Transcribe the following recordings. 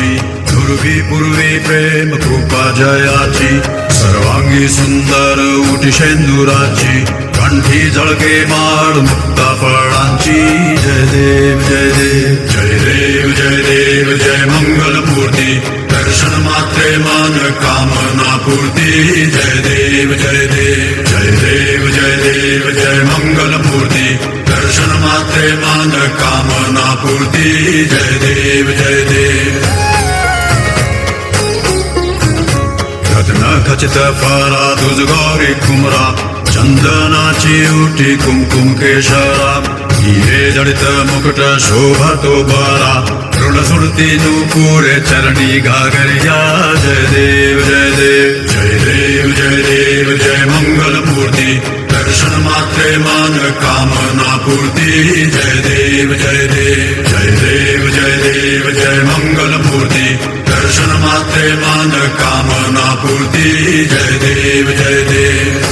नावाची, दुर्वी पूर्वी प्रेम कृपा जयाची, सर्वांगी सुंदर उटी शेंदुराची, कंठी जळके माळ मुक्ता फळांची. जय देव जय देव जय देव जय देव जय मंगलमूर्ती, दर्शन मात्रे मन कामना पूर्ती. जय देव जय देव जय देव जय देव जय मंगलमूर्ती, दर्शन मात्रे मन कामना पूर्ती. जय देव जय देव. रत्न खचित फरा तुझ गौरी कुमरा, चंदनाची उठी कुमकुम केशरा, हिरे जडित मुकुट शोभतो बरा, ऋण सुरती नूपुरे चरणी घागरिया. जय देव जय देव जय देव जय देव जय मंगलमूर्ती, दर्शन मात्रे मन कामना पूर्ती. जय देव जय देव जय देव जय देव जय मंगलमूर्ती, दर्शन मात्रे मन कामना पूर्ती. जय देव जय देव.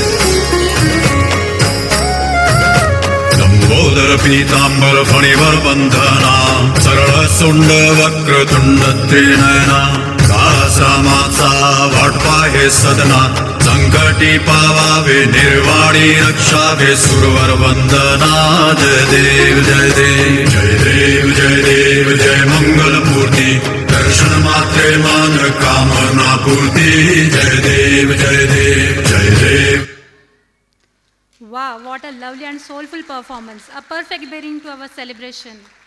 लंबोदर पीतांबर फणीवर बंधना, सरळ सोंड वक्रतुंड त्रिनयना, काळाश्रामाचा वाटपा हे सदना, संकटी पावावे निर्वाणी रक्षावे सुरवर वंदना. जय देव जय देव जय देव जय देव जय मंगलमूर्ती, दर्शन मात्रे मन कामना पूर्ती. जय देव जय देव जय देव. Wow, what a lovely and soulful performance, a perfect bearing to our celebration.